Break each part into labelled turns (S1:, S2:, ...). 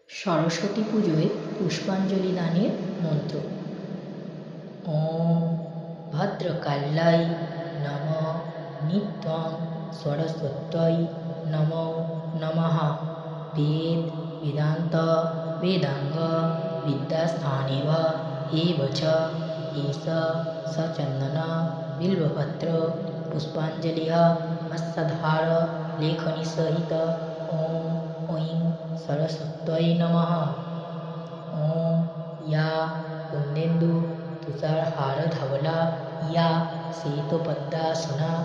S1: সরস্বতী পুজোয় পুষ্পাঞ্জলি দানের মন্ত্র। ওম ভদ্রকাল্যায় নমঃ নিত্যং সরস্বত্যৈ নমো নমঃ। বেদ বেদান্ত বেদাঙ্গ বিদ্যাস্থানেব এব চ এষ সচন্দন বিল্বপত্র পুষ্পাঞ্জলিः মৎসধার લેખની સહિત ઓમ ঐં સરસ્વત્यै નમઃ। ઓમ યા કુંદેન્દુ તુષારહારધવલા યા શ્વેતપદ્માસના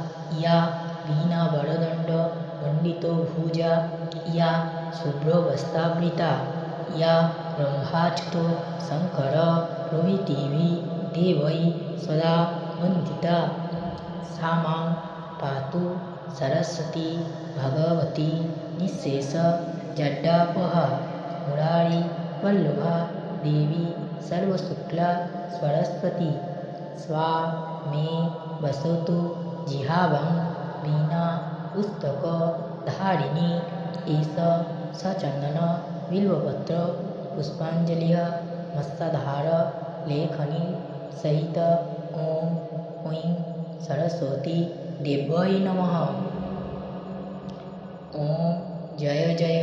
S1: યા વીણાવરદંડ મંડિતોભુજા યા શુભ્રવસ્ત્રાવૃતા યા બ્રહ્માચ્યુતો શંકર પ્રભૃતિભિः દેવૈः સદા વંદિતા सा मां पातु सरस्वती भगवती निःशेष जड्डापहा। मुरारी वल्लभा देवी सर्वशुक्ला सरस्वती स्वा मे वसतु जिह्वां वीणा पुस्तक धारिणी। एष सचन्दन बिल्वपत्र पुष्पाञ्जलिः मत्सधार लेखनी सहित ओम ঐं सरस्वती देव्यै नमः। ओम जय जय